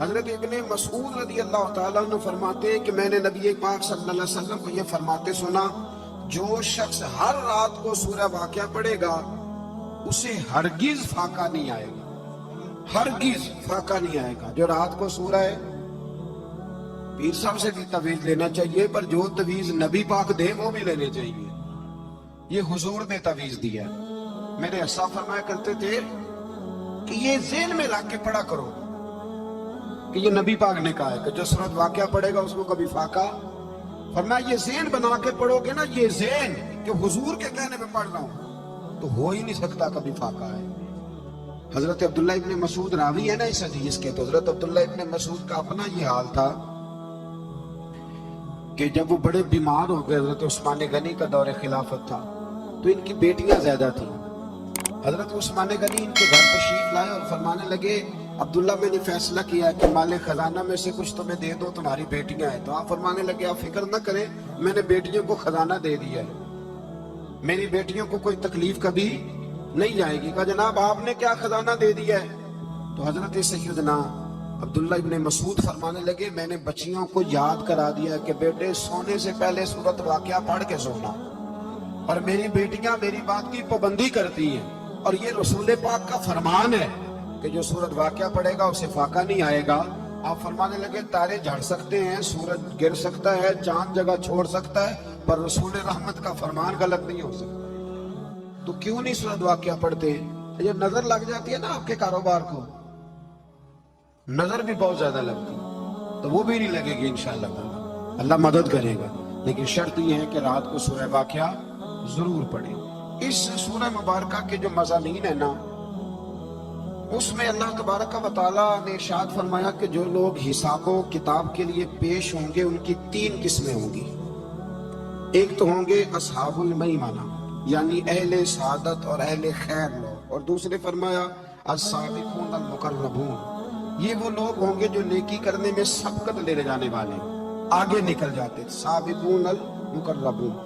حضرت ابن مسعود رضی اللہ تعالیٰ عنہ فرماتے ہیں کہ میں نے نبی پاک صلی اللہ علیہ وسلم کو یہ فرماتے سنا، جو شخص ہر رات کو سورہ واقعہ پڑھے گا اسے ہرگز فاقہ نہیں آئے گا، ہرگز فاقہ نہیں آئے گا۔ جو رات کو سورہ پیر صاحب سے بھی تویز لینا چاہیے، پر جو تویز نبی پاک دے وہ بھی لینے چاہیے۔ یہ حضور نے تویز دیا ہے۔ میرے اسا فرمایا کرتے تھے کہ یہ ذہن میں رکھ کے پڑھا کرو کہ یہ نبی پاک نے کہا ہے کہ جو سورۃ واقعہ پڑھے گا اس کو کبھی فاقہ، فرمایا یہ ذہن بنا کے پڑھو گے نا، یہ ذہن کہ حضور کے کہنے میں پڑھ رہا ہوں تو ہو ہی نہیں سکتا کبھی فاقہ ہے۔ حضرت عبداللہ ابن مسعود راوی ہے نا اس حدیث کے، تو حضرت عبداللہ ابن مسعود کا اپنا یہ حال تھا کہ جب وہ بڑے بیمار ہو گئے، حضرت عثمان غنی کا دور خلافت تھا تو ان کی بیٹیاں زیادہ تھیں۔ حضرت عثمان غنی ان کے گھر تشریف لائے اور فرمانے لگے، عبداللہ میں نے فیصلہ کیا کہ مال خزانہ میں سے کچھ تمہیں دے دو، تمہاری بیٹیاں ہیں۔ تو آپ فرمانے لگے آپ فکر نہ کریں، میں نے بیٹیوں کو خزانہ دے دیا ہے، میری بیٹیوں کو کوئی تکلیف کبھی نہیں جائے گی۔ کہا جناب آپ نے کیا خزانہ دے دیا ہے؟ تو حضرت سیدنا عبداللہ ابن مسعود فرمانے لگے میں نے بچیوں کو یاد کرا دیا کہ بیٹے سونے سے پہلے سورۃ واقعہ پڑھ کے سونا، اور میری بیٹیاں میری بات کی پابندی کرتی ہیں، اور یہ رسول پاک کا فرمان ہے کہ جو سورۃ واقعہ پڑھے گا اسے فاقہ نہیں آئے گا۔ آپ فرمانے لگے تارے جھڑ سکتے ہیں، سورج گر سکتا ہے، چاند جگہ چھوڑ سکتا ہے، پر رسول رحمت کا فرمان غلط نہیں ہو سکتا۔ تو کیوں نہیں سورۃ واقعہ پڑھتے؟ یہ نظر لگ جاتی ہے نا آپ کے کاروبار کو، نظر بھی بہت زیادہ لگتی تو وہ بھی نہیں لگے گی انشاءاللہ، اللہ مدد کرے گا۔ لیکن شرط یہ ہے کہ رات کو سورہ واقعہ ضرور پڑھیں۔ اس سورہ مبارکہ کے جو مضامین ہیں نا، اس میں اللہ تبارک و تعالیٰ نے ارشاد فرمایا کہ جو لوگ حساب و کتاب کے لیے پیش ہوں گے ان کی 3 قسمیں ہوں گی۔ ایک تو ہوں گے اصحاب المیمنہ، یعنی اہل سعادت اور اہل خیر لوگ، اور دوسرے فرمایا السابقون المقربون، یہ وہ لوگ ہوں گے جو نیکی کرنے میں سبقت لے جانے والے، آگے نکل جاتے، سابقون المقربون۔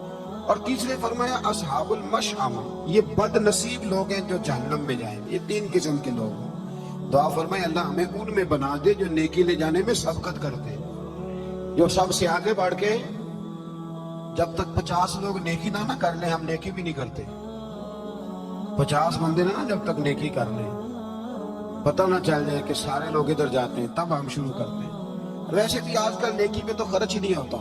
اور تیسرے فرمایا اصحاب المشأمہ، یہ بد نصیب لوگ ہیں جو جہنم میں جائیں گے۔ یہ 3 قسم کے لوگ ہیں۔ دعا فرمائے اللہ ہمیں ان میں بنا دے جو نیکی لے جانے میں سبقت کرتے، جو سب سے آگے بڑھ کے جب تک 50 لوگ نیکی نہ کر لیں ہم نیکی بھی نہیں کرتے۔ 50 بندے نہ جب تک نیکی کر لیں، پتہ نہ چل جائے کہ سارے لوگ ادھر جاتے ہیں، تب ہم شروع کرتے ہیں۔ ویسے بھی آج کل نیکی پہ تو خرچ ہی نہیں ہوتا،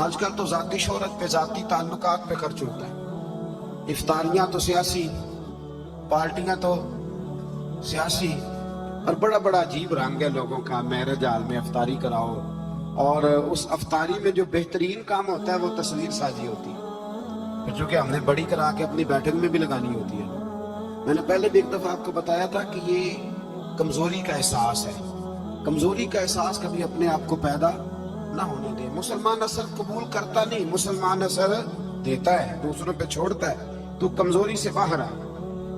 آج کل تو ذاتی شہرت پہ، ذاتی تعلقات پہ خرچ ہوتا ہے۔ افطاریاں تو سیاسی، پارٹیاں تو سیاسی، اور بڑا بڑا عجیب رنگ ہے لوگوں کا، میرج ہال میں افطاری کراؤ، اور اس افطاری میں جو بہترین کام ہوتا ہے وہ تصویر سازی ہوتی ہے، چونکہ ہم نے بڑی کرا کے اپنی بیٹھک میں بھی لگانی ہوتی ہے۔ میں نے پہلے بھی ایک دفعہ آپ کو بتایا تھا کہ یہ کمزوری کا احساس ہے، کمزوری کا احساس کبھی اپنے آپ کو پیدا نہ ہونے دے۔ مسلمان اثر قبول کرتا نہیں، مسلمان اثر دیتا ہے، دوسروں پہ چھوڑتا ہے، تو کمزوری سے باہر آ۔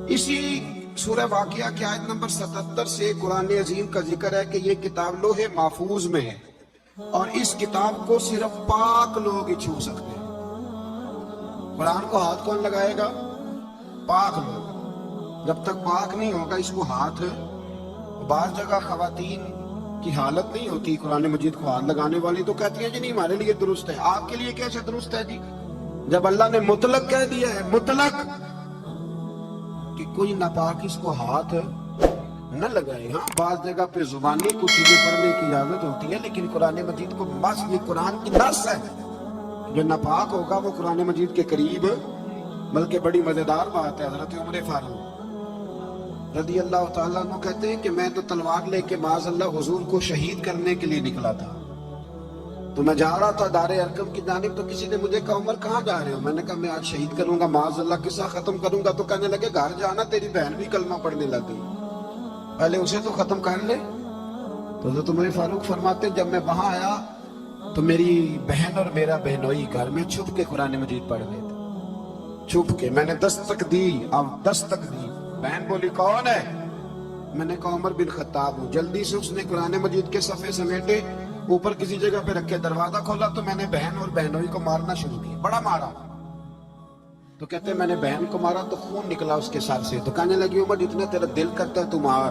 اسی سورہ واقعہ کی آیت نمبر 77 سے قرآن عظیم کا ذکر ہے کہ یہ کتاب لوح محفوظ میں ہے، اور اس کتاب کو صرف پاک لوگ ہی چھو سکتے ہیں۔ قرآن کو ہاتھ کون لگائے گا؟ پاک لوگ۔ جب تک پاک نہیں ہوگا اس کو ہاتھ، بعض جگہ خواتین کی حالت نہیں ہوتی قرآن مجید کو ہاتھ لگانے والی، تو کہتی ہیں جی نہیں ہمارے لیے درست ہے۔ آپ کے لیے کیسے درست ہے جی؟ جب اللہ نے مطلق کہہ دیا ہے، مطلق، کہ کوئی ناپاک اس کو ہاتھ نہ لگائے۔ ہاں بعض جگہ پہ زبانی کچھ چیزیں پڑھنے کی اجازت ہوتی ہے، لیکن قرآن مجید کو بس یہ قرآن کی نص ہے، جو ناپاک ہوگا وہ قرآن مجید کے قریب، بلکہ بڑی مزیدار بات ہے۔ حضرت عمر فاروق رضی اللہ تعالیٰ عنہ کہتے ہیں کہ میں تو تلوار لے کے معاذ اللہ حضور کو شہید کرنے کے لیے نکلا تھا، تو میں جا رہا تھا دار ارقم کی جانب، تو کسی نے مجھے کہا عمر کہاں جا رہے ہو؟ میں نے کہا میں آج شہید کروں گا، معاذ اللہ قصہ ختم کروں گا۔ تو کہنے لگے گھر جانا، تیری بہن بھی کلمہ پڑھنے لگ گئی، پہلے اسے تو ختم کر لے۔ تو حضرت عمر فاروق فرماتے جب میں وہاں آیا تو میری بہن اور میرا بہنوئی گھر میں چھپ کے قرآن مجید پڑھ رہے تھے، چھپ کے۔ میں نے دستک دی، اب دستک دی، بہن بولی کون ہے؟ میں نے کہا عمر بن خطاب ہوں۔ جلدی سے اس نے قرآن مجید کے صفحے سمیٹے، اوپر کسی جگہ پہ رکھے، دروازہ کھولا تو میں نے بہن اور بہنوئی کو مارنا شروع کیا، بڑا مارا۔ تو کہتے ہیں میں نے بہن کو مارا تو خون نکلا اس کے سر سے، تو کہنے لگی عمر اتنا تیرا دل کرتا ہے تو مار۔